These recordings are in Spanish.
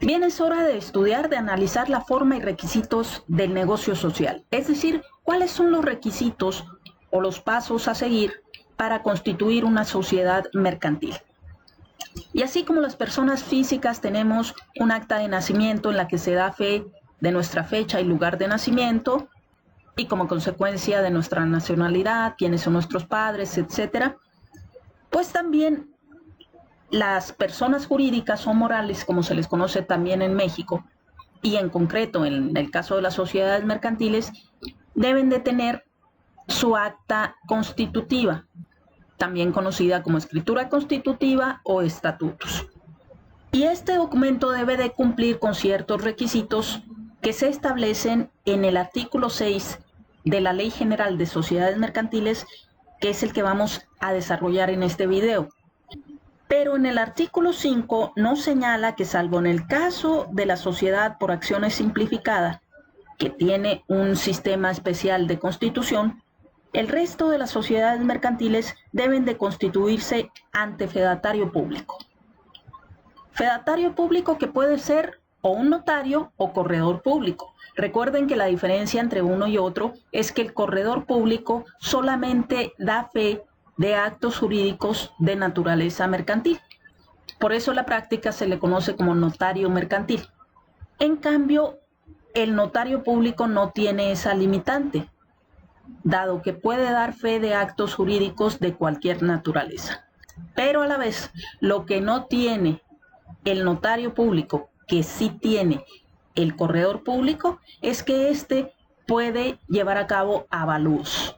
Bien, es hora de estudiar, de analizar la forma y requisitos del negocio social, es decir, cuáles son los requisitos o los pasos a seguir para constituir una sociedad mercantil. Y así como las personas físicas tenemos un acta de nacimiento en la que se da fe de nuestra fecha y lugar de nacimiento, y como consecuencia de nuestra nacionalidad, quiénes son nuestros padres, etcétera, pues también las personas jurídicas o morales, como se les conoce también en México, y en concreto en el caso de las sociedades mercantiles, deben de tener su acta constitutiva, también conocida como escritura constitutiva o estatutos. Y este documento debe de cumplir con ciertos requisitos que se establecen en el artículo 6 de la Ley General de Sociedades Mercantiles, que es el que vamos a desarrollar en este video. Pero en el artículo 5 nos señala que salvo en el caso de la sociedad por acciones simplificada, que tiene un sistema especial de constitución, el resto de las sociedades mercantiles deben de constituirse ante fedatario público. Fedatario público que puede ser o un notario o corredor público. Recuerden que la diferencia entre uno y otro es que el corredor público solamente da fe de actos jurídicos de naturaleza mercantil. Por eso en la práctica se le conoce como notario mercantil. En cambio, el notario público no tiene esa limitante, dado que puede dar fe de actos jurídicos de cualquier naturaleza. Pero a la vez, lo que no tiene el notario público, que sí tiene el corredor público, es que éste puede llevar a cabo avalúos.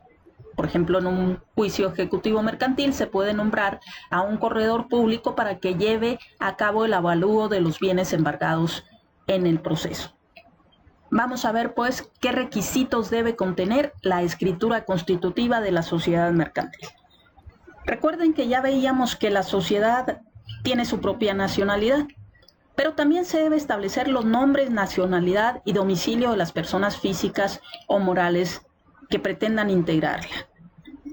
Por ejemplo, en un juicio ejecutivo mercantil se puede nombrar a un corredor público para que lleve a cabo el avalúo de los bienes embargados en el proceso. Vamos a ver, pues, qué requisitos debe contener la escritura constitutiva de la sociedad mercantil. Recuerden que ya veíamos que la sociedad tiene su propia nacionalidad, pero también se debe establecer los nombres, nacionalidad y domicilio de las personas físicas o morales que pretendan integrarla.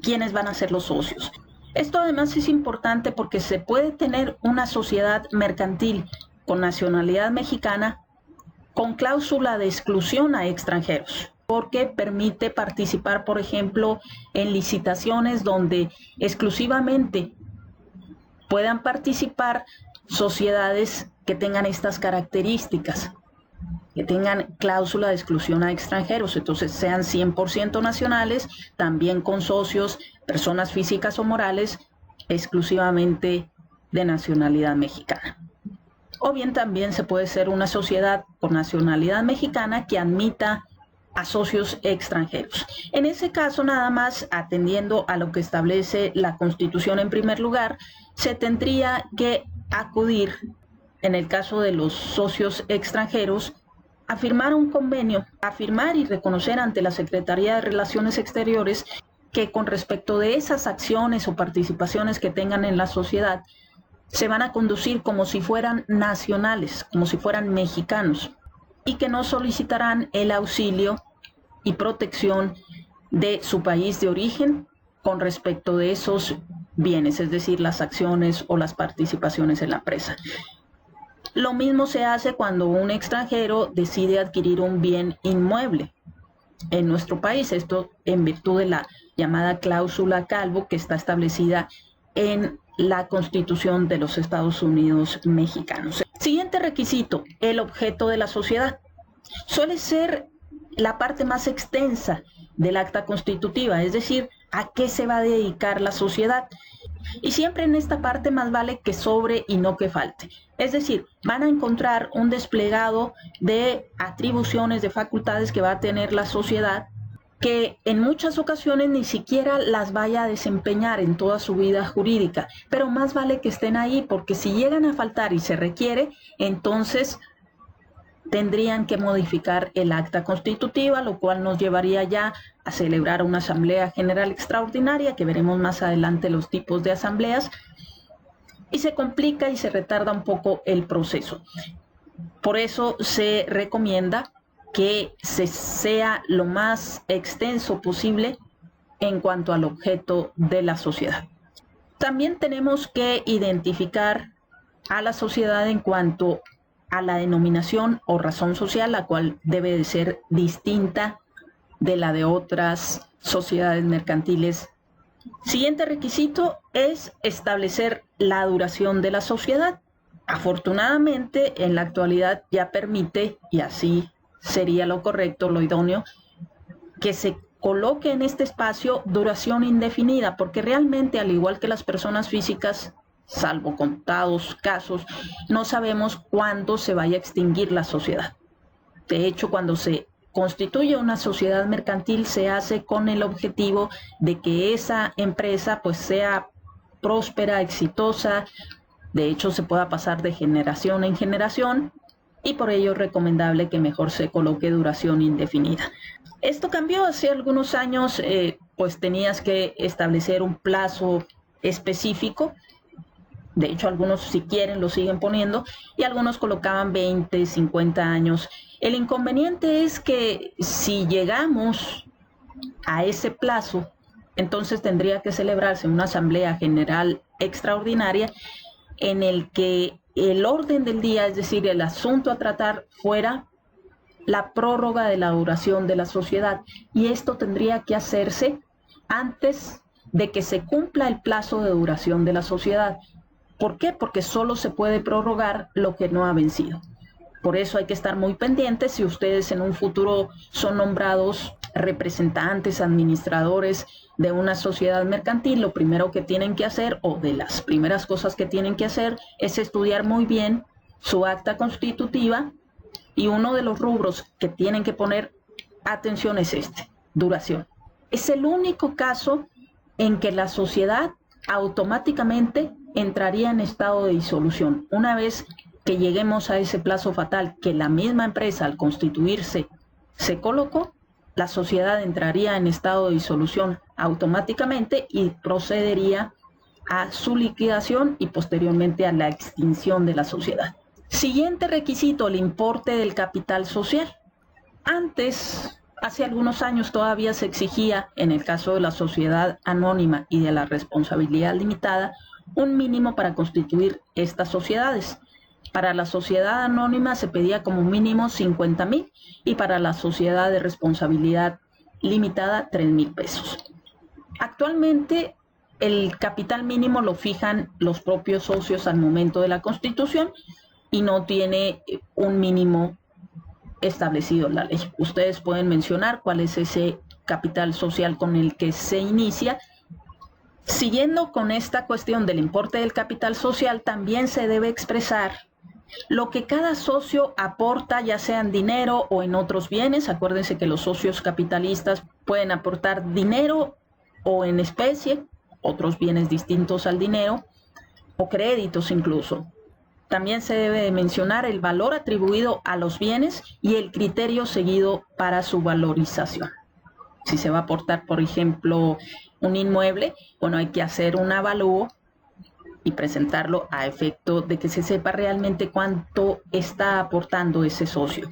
¿Quiénes van a ser los socios? Esto además es importante porque se puede tener una sociedad mercantil con nacionalidad mexicana con cláusula de exclusión a extranjeros, porque permite participar, por ejemplo, en licitaciones donde exclusivamente puedan participar sociedades que tengan estas características, que tengan cláusula de exclusión a extranjeros, entonces sean 100% nacionales, también con socios, personas físicas o morales, exclusivamente de nacionalidad mexicana. O bien también se puede ser una sociedad con nacionalidad mexicana que admita a socios extranjeros. En ese caso, nada más atendiendo a lo que establece la Constitución en primer lugar, se tendría que acudir, en el caso de los socios extranjeros, a firmar un convenio, a firmar y reconocer ante la Secretaría de Relaciones Exteriores que con respecto de esas acciones o participaciones que tengan en la sociedad, se van a conducir como si fueran nacionales, como si fueran mexicanos, y que no solicitarán el auxilio y protección de su país de origen con respecto de esos bienes, es decir, las acciones o las participaciones en la empresa. Lo mismo se hace cuando un extranjero decide adquirir un bien inmueble en nuestro país, esto en virtud de la llamada cláusula Calvo que está establecida en la Constitución de los Estados Unidos mexicanos. Siguiente requisito, el objeto de la sociedad. Suele ser la parte más extensa del acta constitutiva, es decir, a qué se va a dedicar la sociedad. Y siempre en esta parte más vale que sobre y no que falte. Es decir, van a encontrar un desplegado de atribuciones, de facultades que va a tener la sociedad, que en muchas ocasiones ni siquiera las vaya a desempeñar en toda su vida jurídica, pero más vale que estén ahí, porque si llegan a faltar y se requiere, entonces tendrían que modificar el acta constitutiva, lo cual nos llevaría ya a celebrar una asamblea general extraordinaria, que veremos más adelante los tipos de asambleas, y se complica y se retarda un poco el proceso. Por eso se recomienda que se sea lo más extenso posible en cuanto al objeto de la sociedad. También tenemos que identificar a la sociedad en cuanto a la denominación o razón social, la cual debe de ser distinta de la de otras sociedades mercantiles. Siguiente requisito es establecer la duración de la sociedad. Afortunadamente, en la actualidad ya permite, y así sería lo correcto, lo idóneo, que se coloque en este espacio duración indefinida, porque realmente, al igual que las personas físicas, salvo contados casos, no sabemos cuándo se vaya a extinguir la sociedad. De hecho, cuando se constituye una sociedad mercantil, se hace con el objetivo de que esa empresa pues sea próspera, exitosa, de hecho se pueda pasar de generación en generación, y por ello es recomendable que mejor se coloque duración indefinida. Esto cambió hace algunos años, pues tenías que establecer un plazo específico. De hecho, algunos, si quieren, lo siguen poniendo, y algunos colocaban 20, 50 años. El inconveniente es que si llegamos a ese plazo, entonces tendría que celebrarse una asamblea general extraordinaria en el que el orden del día, es decir, el asunto a tratar, fuera la prórroga de la duración de la sociedad, y esto tendría que hacerse antes de que se cumpla el plazo de duración de la sociedad. ¿Por qué? Porque solo se puede prorrogar lo que no ha vencido. Por eso hay que estar muy pendientes. Si ustedes en un futuro son nombrados representantes, administradores de una sociedad mercantil, lo primero que tienen que hacer, o de las primeras cosas que tienen que hacer, es estudiar muy bien su acta constitutiva, y uno de los rubros que tienen que poner atención es este: duración. Es el único caso en que la sociedad automáticamente entraría en estado de disolución. Una vez que lleguemos a ese plazo fatal que la misma empresa al constituirse se colocó, la sociedad entraría en estado de disolución automáticamente y procedería a su liquidación y posteriormente a la extinción de la sociedad. Siguiente requisito: el importe del capital social. Antes, hace algunos años, todavía se exigía, en el caso de la sociedad anónima y de la responsabilidad limitada, un mínimo para constituir estas sociedades. Para la sociedad anónima se pedía como mínimo 50,000 y para la sociedad de responsabilidad limitada 3,000 pesos. Actualmente el capital mínimo lo fijan los propios socios al momento de la constitución y no tiene un mínimo establecido en la ley. Ustedes pueden mencionar cuál es ese capital social con el que se inicia. Siguiendo con esta cuestión del importe del capital social, también se debe expresar lo que cada socio aporta, ya sea en dinero o en otros bienes. Acuérdense que los socios capitalistas pueden aportar dinero o en especie, otros bienes distintos al dinero, o créditos incluso. También se debe de mencionar el valor atribuido a los bienes y el criterio seguido para su valorización. Si se va a aportar, por ejemplo, un inmueble, bueno, hay que hacer un avalúo y presentarlo a efecto de que se sepa realmente cuánto está aportando ese socio.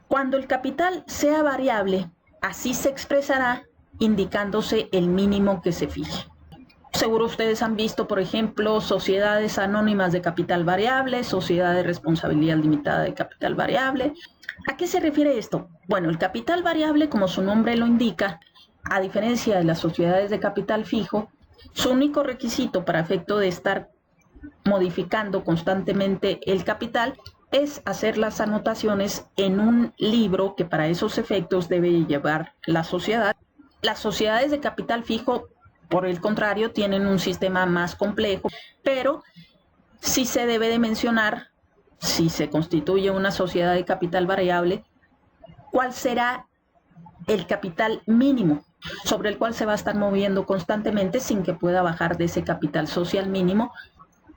Cuando el capital sea variable, así se expresará indicándose el mínimo que se fije. Seguro ustedes han visto, por ejemplo, sociedades anónimas de capital variable, sociedad de responsabilidad limitada de capital variable. ¿A qué se refiere esto? Bueno, el capital variable, como su nombre lo indica, a diferencia de las sociedades de capital fijo, su único requisito para efecto de estar modificando constantemente el capital es hacer las anotaciones en un libro que para esos efectos debe llevar la sociedad. Las sociedades de capital fijo, por el contrario, tienen un sistema más complejo, pero sí se debe de mencionar, si se constituye una sociedad de capital variable, cuál será el capital mínimo sobre el cual se va a estar moviendo constantemente sin que pueda bajar de ese capital social mínimo.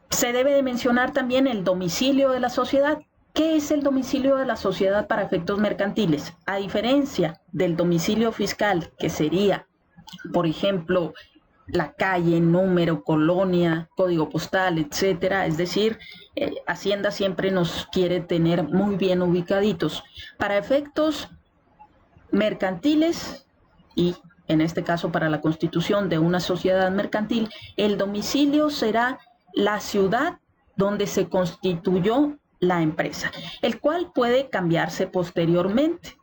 Se debe de mencionar también el domicilio de la sociedad. ¿Qué es el domicilio de la sociedad para efectos mercantiles? A diferencia del domicilio fiscal, que sería, por ejemplo, la calle, número, colonia, código postal, etcétera. Es decir, Hacienda siempre nos quiere tener muy bien ubicaditos. Para efectos mercantiles y en este caso para la constitución de una sociedad mercantil, el domicilio será la ciudad donde se constituyó la empresa, el cual puede cambiarse posteriormente.